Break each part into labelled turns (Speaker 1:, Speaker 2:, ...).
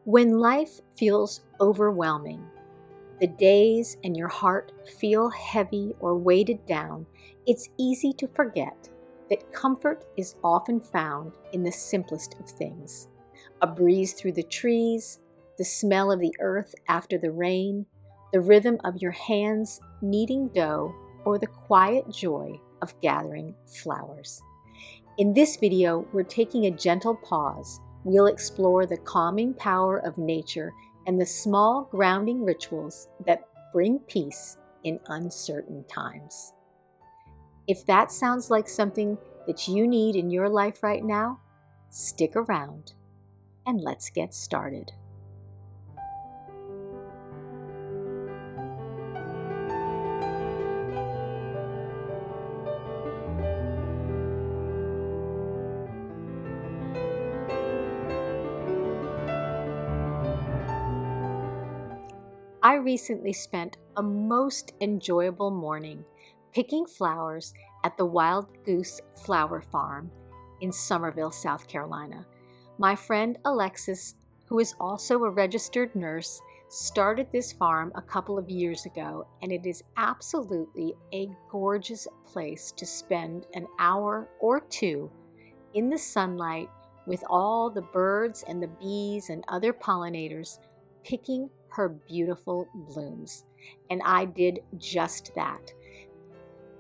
Speaker 1: When life feels overwhelming, the days and your heart feel heavy or weighted down, it's easy to forget that comfort is often found in the simplest of things. A breeze through the trees, the smell of the earth after the rain, the rhythm of your hands kneading dough, or the quiet joy of gathering flowers. In this video, we're taking a gentle pause. We'll explore the calming power of nature and the small grounding rituals that bring peace in uncertain times. If that sounds like something that you need in your life right now, stick around and let's get started. I recently spent a most enjoyable morning picking flowers at the Wild Goose Flower Farm in Summerville, South Carolina. My friend Alexis, who is also a registered nurse, started this farm a couple of years ago, and it is absolutely a gorgeous place to spend an hour or two in the sunlight with all the birds and the bees and other pollinators picking her beautiful blooms. And I did just that.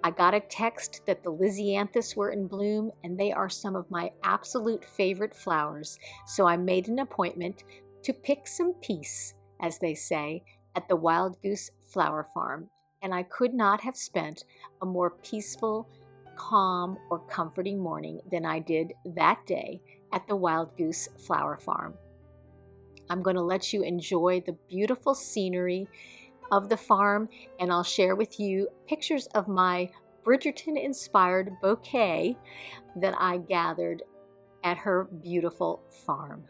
Speaker 1: I got a text that the Lisianthus were in bloom, and they are some of my absolute favorite flowers. So I made an appointment to pick some peace, as they say, at the Wild Goose Flower Farm. And I could not have spent a more peaceful, calm, or comforting morning than I did that day at the Wild Goose Flower Farm. I'm going to let you enjoy the beautiful scenery of the farm, and I'll share with you pictures of my Bridgerton-inspired bouquet that I gathered at her beautiful farm.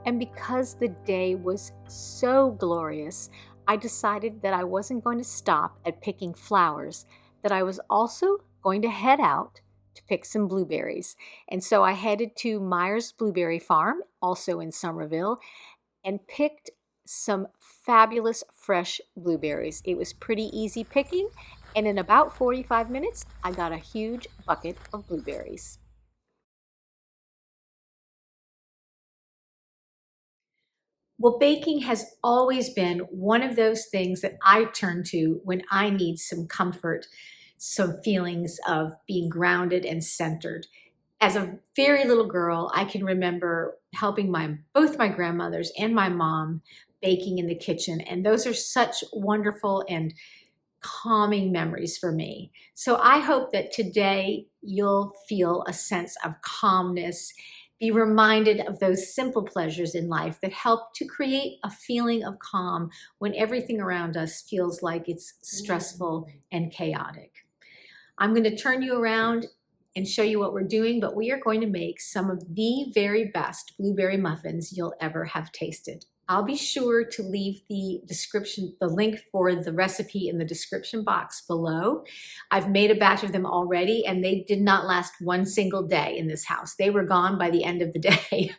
Speaker 1: And because the day was so glorious, I decided that I wasn't going to stop at picking flowers, that I was also going to head out to pick some blueberries. And so I headed to Meyers Blueberry Farm, also in Summerville, and picked some fabulous fresh blueberries. It was pretty easy picking, and in about 45 minutes, I got a huge bucket of blueberries. Well, baking has always been one of those things that I turn to when I need some comfort, some feelings of being grounded and centered. As a very little girl, I can remember helping both my grandmothers and my mom baking in the kitchen, and those are such wonderful and calming memories for me. So I hope that today you'll feel a sense of calmness, be reminded of those simple pleasures in life that help to create a feeling of calm when everything around us feels like it's stressful and chaotic. I'm going to turn you around and show you what we're doing, but we are going to make some of the very best blueberry muffins you'll ever have tasted. I'll be sure to leave the link for the recipe in the description box below. I've made a batch of them already, and they did not last one single day in this house. They were gone by the end of the day.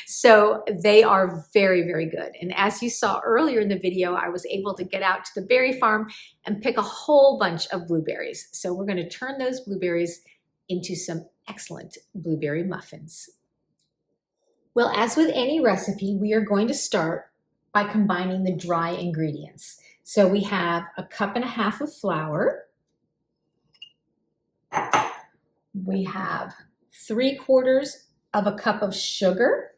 Speaker 1: So they are very, very good. And as you saw earlier in the video, I was able to get out to the berry farm and pick a whole bunch of blueberries. So we're going to turn those blueberries into some excellent blueberry muffins. Well, as with any recipe, we are going to start by combining the dry ingredients. So we have 1.5 cups of flour. We have 3/4 of a cup of sugar,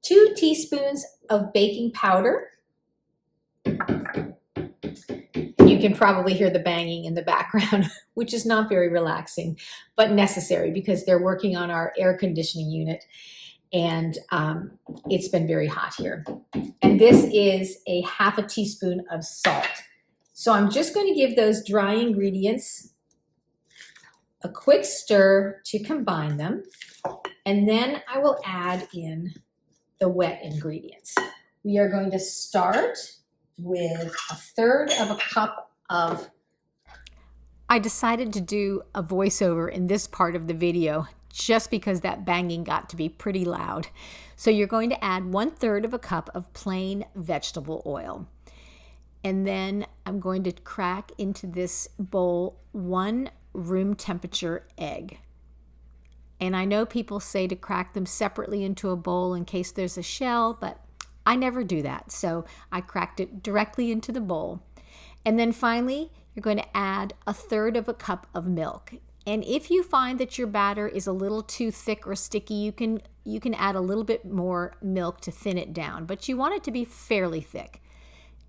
Speaker 1: 2 teaspoons of baking powder, You can probably hear the banging in the background, which is not very relaxing, but necessary because they're working on our air conditioning unit, and it's been very hot here. And this is a ½ teaspoon of salt. So I'm just going to give those dry ingredients a quick stir to combine them, and then I will add in the wet ingredients. We are going to start with 1/3 cup of... I decided to do a voiceover in this part of the video just because that banging got to be pretty loud. So you're going to add 1/3 cup of plain vegetable oil. And then I'm going to crack into this bowl 1 room temperature egg. And I know people say to crack them separately into a bowl in case there's a shell, but I never do that. So I cracked it directly into the bowl. And then finally, you're going to add 1/3 cup of milk. And if you find that your batter is a little too thick or sticky, you can add a little bit more milk to thin it down, but you want it to be fairly thick.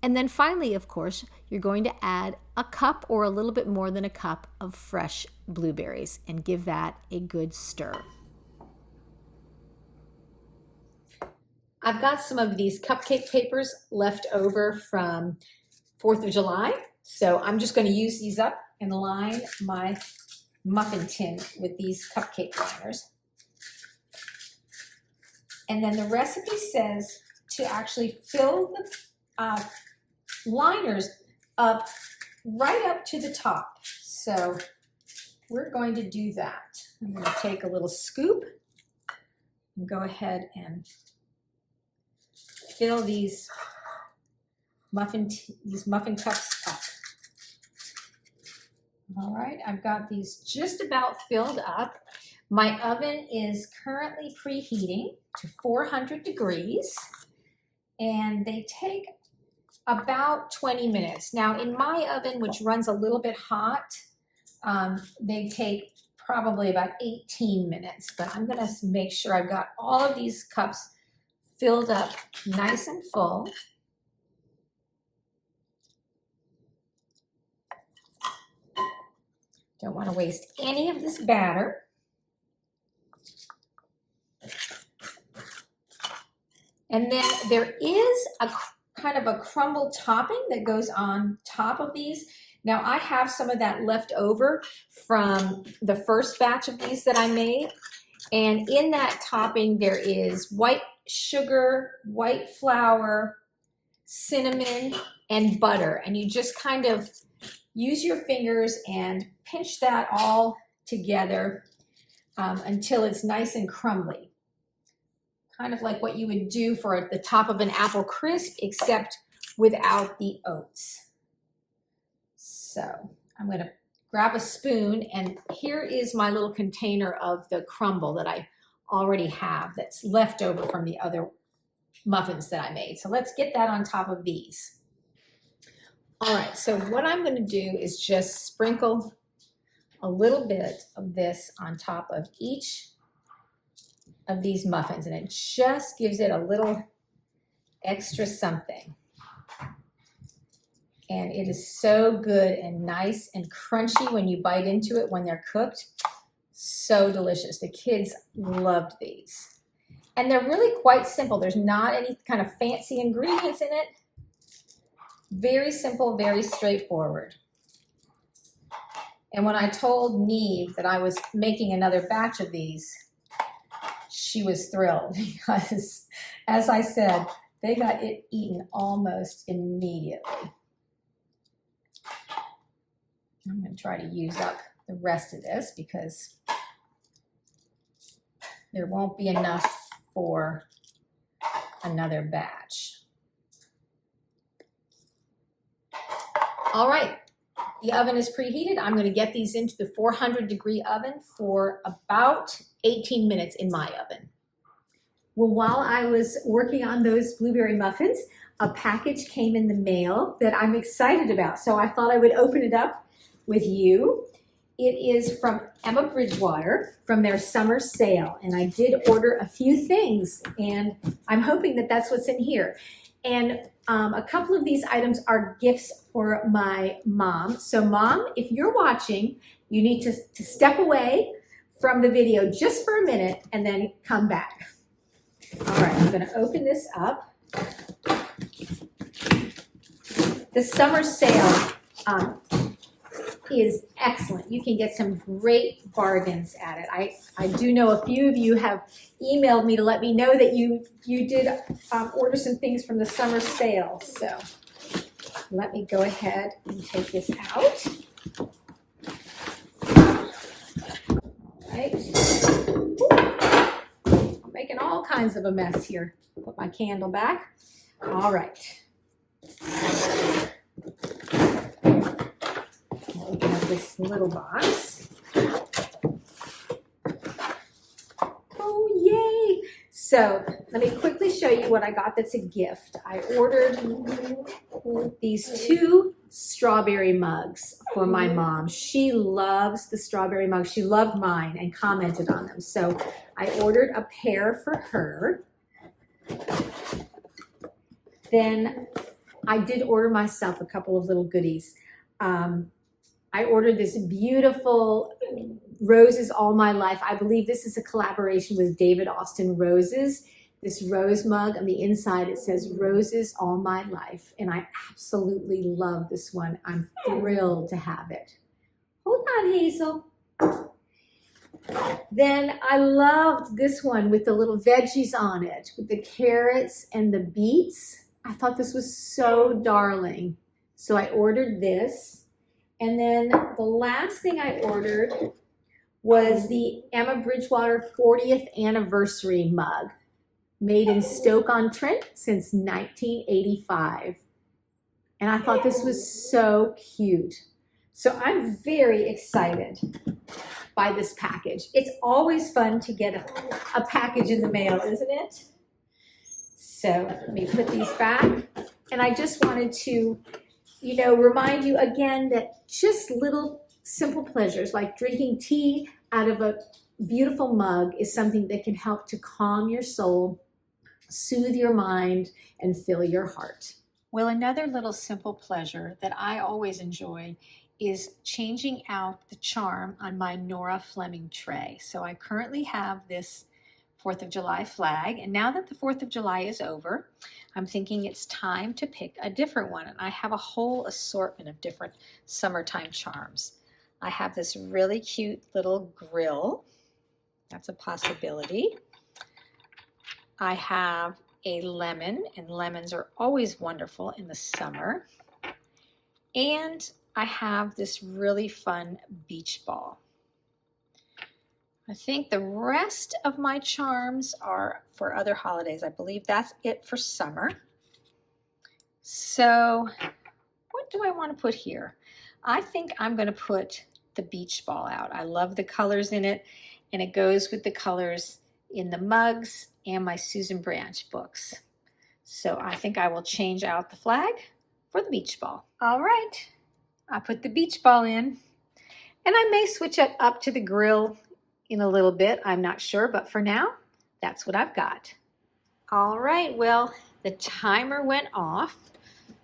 Speaker 1: And then finally, of course, you're going to add a cup or a little bit more than a cup of fresh blueberries and give that a good stir. I've got some of these cupcake papers left over from 4th of July. So I'm just going to use these up and line my muffin tin with these cupcake liners. And then the recipe says to actually fill the liners up right up to the top. So we're going to do that. I'm going to take a little scoop and go ahead and fill these muffin cups up. All right, I've got these just about filled up. My oven is currently preheating to 400 degrees, and they take about 20 minutes. Now in my oven, which runs a little bit hot, they take probably about 18 minutes, but I'm gonna make sure I've got all of these cups filled up nice and full. Don't want to waste any of this batter. And then there is a kind of a crumble topping that goes on top of these. Now I have some of that left over from the first batch of these that I made. And in that topping there is white sugar, white flour, cinnamon, and butter. And you just kind of use your fingers and pinch that all together until it's nice and crumbly. Kind of like what you would do for the top of an apple crisp, except without the oats. So I'm going to grab a spoon, and here is my little container of the crumble that I already have that's left over from the other muffins that I made. So let's get that on top of these. All right, so what I'm going to do is just sprinkle a little bit of this on top of each of these muffins, and it just gives it a little extra something. And it is so good and nice and crunchy when you bite into it when they're cooked. So delicious. The kids loved these. And they're really quite simple. There's not any kind of fancy ingredients in it. Very simple, very straightforward. And when I told Neve that I was making another batch of these, she was thrilled because, as I said, they got it eaten almost immediately. I'm going to try to use up the rest of this because there won't be enough for another batch. All right, the oven is preheated. I'm going to get these into the 400-degree oven for about 18 minutes in my oven. Well, while I was working on those blueberry muffins, a package came in the mail that I'm excited about. So I thought I would open it up with you. It is from Emma Bridgewwater from their summer sale. And I did order a few things, and I'm hoping that that's what's in here. And a couple of these items are gifts for my mom. So Mom, if you're watching, you need to step away from the video just for a minute and then come back. All right, I'm gonna open this up. The summer sale is excellent. You can get some great bargains at it. I do know a few of you have emailed me to let me know that you did order some things from the summer sale. So let me go ahead and take this out. All right. I'm making all kinds of a mess here. Put my candle back. All right. Open up this little box. Oh, yay! So let me quickly show you what I got that's a gift. I ordered these 2 strawberry mugs for my mom. She loves the strawberry mugs. She loved mine and commented on them. So I ordered a pair for her. Then I did order myself a couple of little goodies. I ordered this beautiful Roses All My Life. I believe this is a collaboration with David Austin Roses. This rose mug, on the inside it says Roses All My Life. And I absolutely love this one. I'm thrilled to have it. Hold on, Hazel. Then I loved this one with the little veggies on it, with the carrots and the beets. I thought this was so darling. So I ordered this. And then the last thing I ordered was the Emma Bridgewwater 40th anniversary mug, made in Stoke-on-Trent since 1985. And I thought this was so cute. So I'm very excited by this package. It's always fun to get a package in the mail, isn't it? So let me put these back. And I just wanted to, remind you again that just little simple pleasures like drinking tea out of a beautiful mug is something that can help to calm your soul, soothe your mind, and fill your heart. Well, another little simple pleasure that I always enjoy is changing out the charm on my Nora Fleming tray. So I currently have this 4th of July flag, and now that the 4th of July is over, I'm thinking it's time to pick a different one, and I have a whole assortment of different summertime charms. I have this really cute little grill. That's a possibility. I have a lemon, and lemons are always wonderful in the summer. And I have this really fun beach ball. I think the rest of my charms are for other holidays. I believe that's it for summer. So what do I want to put here? I think I'm going to put the beach ball out. I love the colors in it, and it goes with the colors in the mugs and my Susan Branch books. So I think I will change out the flag for the beach ball. All right, I put the beach ball in, and I may switch it up to the grill in a little bit. I'm not sure, but for now, that's what I've got. All right, well, the timer went off.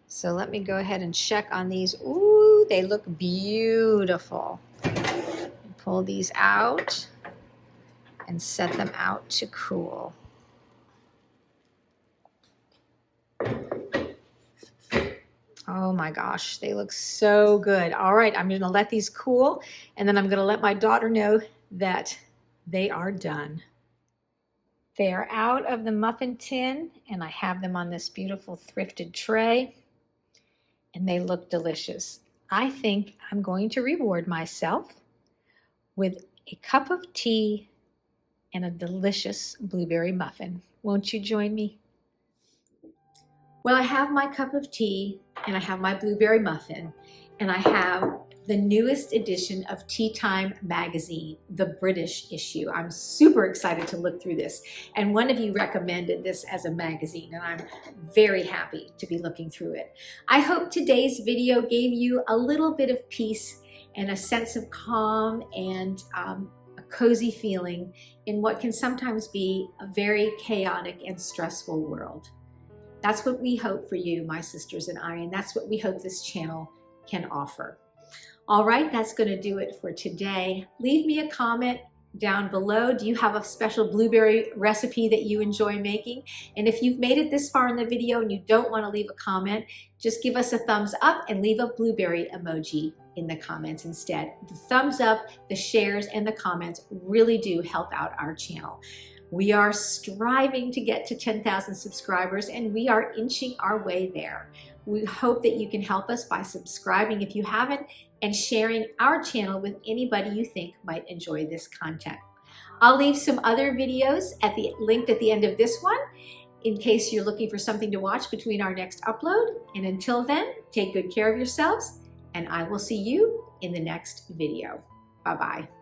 Speaker 1: So let me go ahead and check on these. Ooh, they look beautiful. Pull these out and set them out to cool. Oh my gosh, they look so good. All right, I'm gonna let these cool, and then I'm gonna let my daughter know that they are done. They are out of the muffin tin, and I have them on this beautiful thrifted tray, and they look delicious. I think I'm going to reward myself with a cup of tea and a delicious blueberry muffin. Won't you join me? Well, I have my cup of tea, and I have my blueberry muffin, and I have the newest edition of Tea Time magazine, the British issue. I'm super excited to look through this. And one of you recommended this as a magazine, and I'm very happy to be looking through it. I hope today's video gave you a little bit of peace and a sense of calm and a cozy feeling in what can sometimes be a very chaotic and stressful world. That's what we hope for you, my sisters and I, and that's what we hope this channel can offer. All right, that's going to do it for today. Leave me a comment down below. Do you have a special blueberry recipe that you enjoy making? And if you've made it this far in the video and you don't want to leave a comment, just give us a thumbs up and leave a blueberry emoji in the comments instead. The thumbs up, the shares, and the comments really do help out our channel. We are striving to get to 10,000 subscribers, and we are inching our way there. We hope that you can help us by subscribing if you haven't, and sharing our channel with anybody you think might enjoy this content. I'll leave some other videos linked at the end of this one in case you're looking for something to watch between our next upload. And until then, take good care of yourselves, and I will see you in the next video. Bye-bye.